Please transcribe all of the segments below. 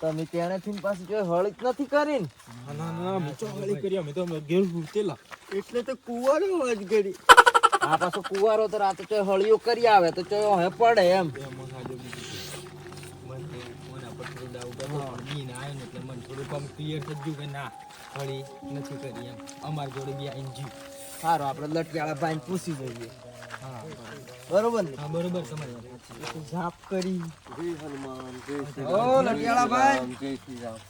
તમે તેને થી પાછી જો હળી જ નથી કરીને. ના મેં તો હળી કરી અમે તો ઘેર ઉતેલા એટલે તો કુવારો જ કરી. આ પાછો કુવારો તો રાતે તો હળીઓ કરી આવે તો ચો હે પડે એમ. એમાં સાજો મને કોના પર થોડો ડાઉટ હતો પણ બી ના આવ્યો ને એટલે મને થોડું કમ ક્લિયર થઈ ગયું કે ના હળી નથી કરી એમ અમાર જોડે બી આઈને જીવ. સારું આપણે લટવાળા ભાઈને પૂછી જોઈએ. હા બરોબર ને? હા બરોબર તમારી વાત સાચી. ઝાપ કરી. જય હનુમાન જય શ્રી ઓ લટિયાળા ભાઈ. જય શ્રી રામ.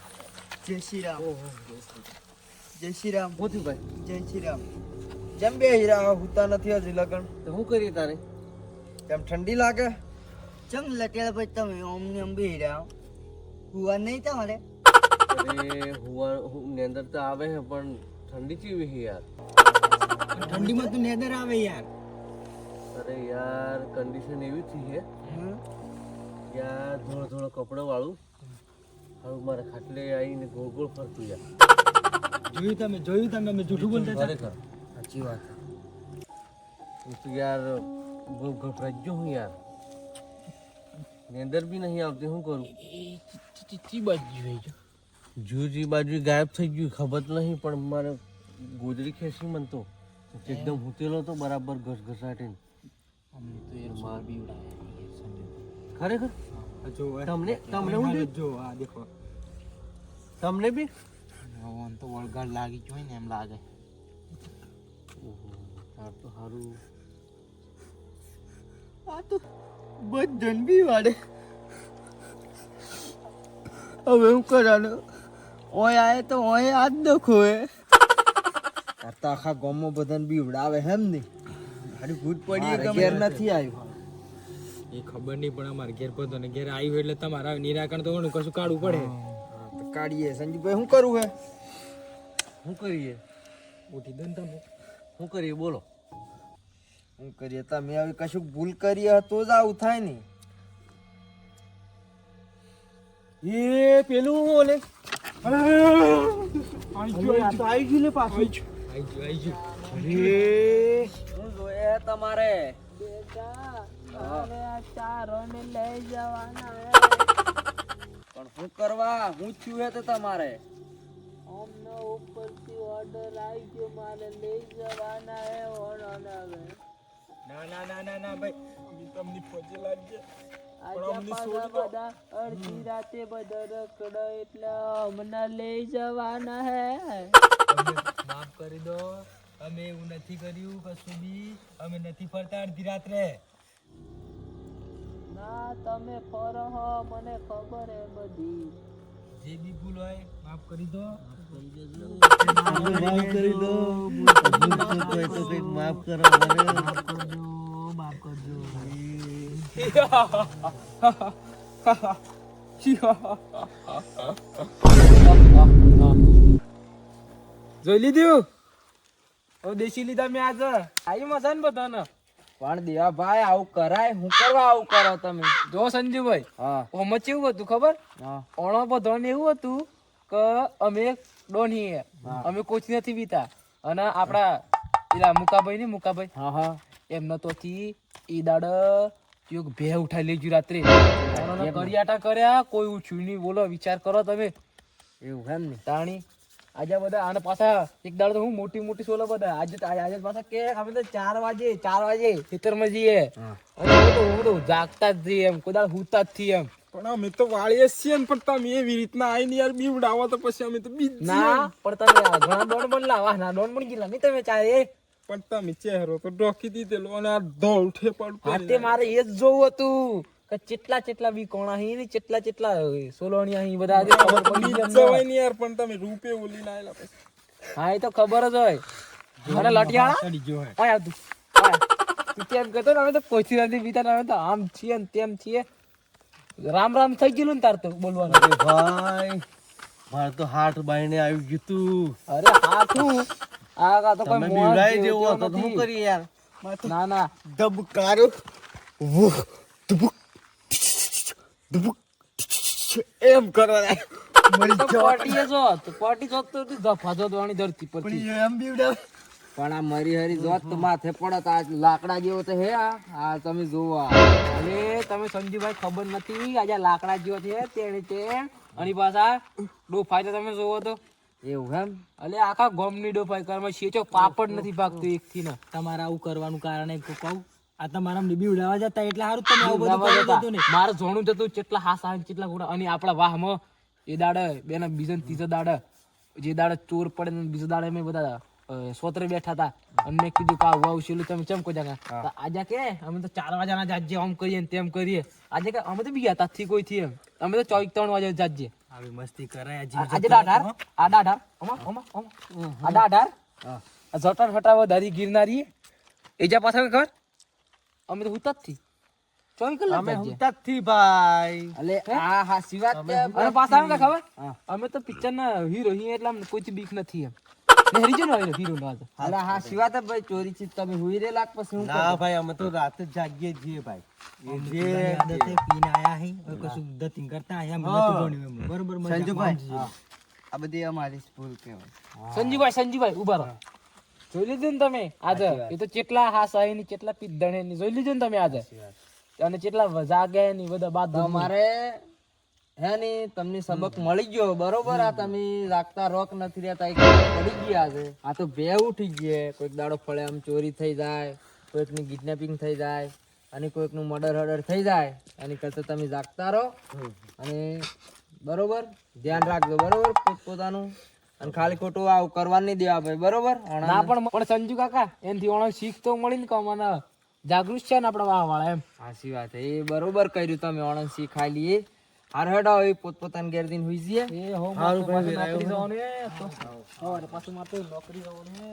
જય શ્રી રામ. જય શ્રી રામ. પોથી ભાઈ જય શ્રી રામ. જેમ બે હીરા હુતા નથી હજી લગન. તો શું કરીએ તારે? કેમ ઠંડી લાગે? ચમ લટિયાળા ભાઈ તમે ઓમને ઓમ બે હીરા હુવા નહીં તમારે? અરે હુવા નેંદર તો આવે છે પણ ઠંડી કેવી છે યાર. ઠંડીમાં તો નેદર આવે યાર. અરે યાર કન્ડિશન એવી થઈ છે યાર થોડો થોડો કપડો વાળું હવે મારે ખાટલે આવીને ગોળ ગોળ ફરતું યાર. જોયું તમે અમે જૂઠું બોલતા હતા. ખરેખર સાચી વાત. હું તો યાર બહુ ગભરાઈ ગયો હું યાર. નેંદર બી નહીં આવતી શું કરું? ચી બાજુ જોઈ જો જુજી બાજુ ગાયબ થઈ ગયું ખબર જ નહીં પણ મારે ગોદડી ખેંચી મન તો એકદમ હુતેલો તો બરાબર ઘસઘસાટીને. અમને તો યાર માર બી ઉડાયા ખરેખર જો તમને હું થયું? જો આ દેખો તમને બી ઓન તો વળગાડ લાગી ગયો ને એમ લાગે. તાર તો સારું. આ તો બધન બી વાડે. હવે હું કરવાનું? ઓય આય તો ઓય આ જ દખો હે. તાર તો આખા ગામમાં બધાને બી ઉડાવે હેમ ને. મારી ભૂત પડી કે ઘેર નથી આવ્યું. એ ખબર નહીં પણ અમારે ઘેર પતો ને ઘેર આવ્યું એટલે તમારા નિરાકરણ તો ઘણું કશું કાઢવું પડે. તો કાઢીએ. સંજીવભાઈ શું કરવું હે? શું કરીએ? ઉઠી દો ને તમે. શું કરીએ બોલો? શું કરીએ? તમે હવે કશું ભૂલ કરીએ તો જ આવું થાય ને. એ પેલું ઓલે આવી ગયું લે પાછું. આઈ ગયું. શું જોઈએ તમારે? પણ શું કરવા? હું થયું હે તો તમારે? ના ભાઈ અમે તમને પજે લાગજે. માફ કરી દો અમે એવું નથી કર્યું કશું બી. અમે નથી ફરતા અડધી રાત્રે. ના તમે ફરો હો મને ખબર હે બધી. જે બી ભૂલ હોય માફ કરી દો. માફ કરી દો. માફ કરો માફ કરજો. જોઈ લીધું? દેશી લીધા મેં આજે. આવી મજા ને બધાને. પણ દેવા ભાઈ આવું કરાય? હું કરવા આવું કરો તમે? જો સંજુભાઈ હા ઓમાં કેવું હતું ખબર? હા ઓણો બધાને એવું હતું કે અમે ડોની અમે કોચી નથી બીતા અને આપડા પેલા મુકાભાઈ હા એમનો તો ઈ દાડ ભે ઉઠાઈ લેજો રાત્રે. કરિયાટા કર્યા કોઈ ઉઠ્યું નહીં. બોલો વિચાર કરો તમે. એવું એમ ને? તાણી આજે બધા આને પાછા એક દાડો તો હું મોટી સોલો બધા આજે પાછા કે અમે તો 4 વાગે ખેતરમાં જઈએ અને હું તો જાગતા જ જઈએ એમ કોઈ દાડ હુતા જ થી એમ. પણ અમે તો વાળીએ છીએ ને પણ તમે એવી રીતના આઈને યાર બીવડાવો તો પછી અમે તો બીજ ના પણ તમે ઘણા દોડ પણ લાવા ના દોડ પણ ગીલા નહીં તમે ચારે. પણ તમે ચહેરો તો ઢોકી દીધેલો અને આ ધોળ ઠેપાડ હાથે મારે એ જ જોવું હતું કે ચેટલા બી કોણા હી ને ચેટલા સોલોણિયા હી બધા આજે ખબર પડી ગઈ અમને. જવાય ને યાર પણ તમે રૂપે ઓલીને આયેલા પછી. હા એ તો ખબર જ હોય. મને લટિયાળા ચડી ગયો હે. આય તું તું કેમ કહેતો ને અમે તો કોઈ નથી બીતા અમે તો આમ છીએ ને તેમ છીએ. રામ થઈ ગયેલું ને તાર તો બોલવાનું. અરે ભાઈ મારે તો હાથ બાઈને આવી ગયું તું. અરે હા તું આ તો કોઈ તમે મોહ બીવડાઈ જેવો જેવો હતો તો શું નથી. કરીએ યાર? ના ધબકારો એમ કરવા તો પાર્ટી જો તો પાર્ટી જો તો ધફા જો દોણી ધરતી પરથી પણ એમ બીવડાવે. પણ આ મરી હરી જોત તો માથે પડત. આ લાકડા જેવો તો હે. આ તમે જોવો અરે તમે સંજુભાઈ ખબર નથી આજે લાકડા જેવો છે તેણે તે અને પાછા ડોફાઈ તો તમે જોવો તો એવું એમ. અલે આખા ગોમની ડોફાઈ કરવા શેચો પાપડ નથી ભાગતું એક થી ને તમારે આવું કરવાનું કારણ એક કહું, આ તમારા ડીબી ઉડાવવા જતા એટલે સારું તમે આવું બધું કરી દેતું ને. મારે જોણું જતું કેટલા હાસ આવે કેટલા ગોળા અને આપણા વાહમાં એ દાડે બેના બીજા ને ત્રીજા દાડે જે દાડે ચોર પડે ને બીજા દાડે અમે બધા સોતરે બેઠા હતા અને મેં કીધું કે આવું આવશે તમે ચમ કોઈ જાગા આજે કે અમે તો 4 વાગ્યાના જાજે આમ કરીએ ને તેમ કરીએ. આજે કે અમે તો બીજા તાથી કોઈ થી એમ અમે તો 3 વાગે જાજે. આવી મસ્તી કરાય આજે દાઢાર આ દાઢાર આ દાઢાર જટાર હટાવ ધારી ગિરનારી એજા પાછા ખબર અમે તો હુતા જ થી 24 કલાક અમે જાજે. હુંતા જ થી ભાઈ. અલે આ હાસી વાત છે. અને પાછા એમ કે ખબર અમે તો પિક્ચર ના હીરો હી એટલે અમને કોઈ બીક નથી એમ ને હરીજો નો હીરો નો હતો. અલે હાસી વાત છે ભાઈ. ચોરી ચીજ તમે હુઈ રેલા કે પછી હું ના ભાઈ અમે તો રાતે જ જાગીએ છીએ ભાઈ. આદતે પીને આયા હી હવે કશું દતિંગ કરતા આયા મને નતું ગણ્યું એમ. બરોબર મજા સંજુભાઈ આ બધી અમારી ભૂલ કહેવાય. સંજીભાઈ ઉભા રહો. જોઈ લીધું ને તમે આજે એ તો કેટલા હાસ આઈ ની કેટલા પીધણે ની જોઈ લીધું ને તમે આજે અને કેટલા જાગે ની બધા બાદ તમારે હે ની તમને સબક મળી ગયો બરોબર. આ તમે રાખતા રોક નથી રહેતા એક પડી ગયા છે. આ તો બે ઉઠી ગયા. કોઈક દાડો ફળે આમ ચોરી થઈ જાય, કોઈકની કિડનેપિંગ થઈ જાય અને કોઈકનું મર્ડર થઈ જાય. એની કરતા તમે જાગતા રહો અને બરોબર ધ્યાન રાખજો બરોબર પોતાનું. અને ખાલી ખોટું આવું કરવાનું નહીં દેવા ભાઈ બરોબર. ના પણ સંજુ કાકા એનથી ઓણો શીખ તો મળી ને કે મને જાગૃત છે ને આપડા વાહ વાળા એમ. સાચી વાત છે. એ બરોબર કર્યું તમે. ઓણન શીખાઈ લઈએ. હાર હેડો એ પોતપોતાની ઘેર દિન હુઈ જઈએ. એ હો મારું નોકરી જવાનું હે તો પાછું મારે નોકરી જવાનું હે.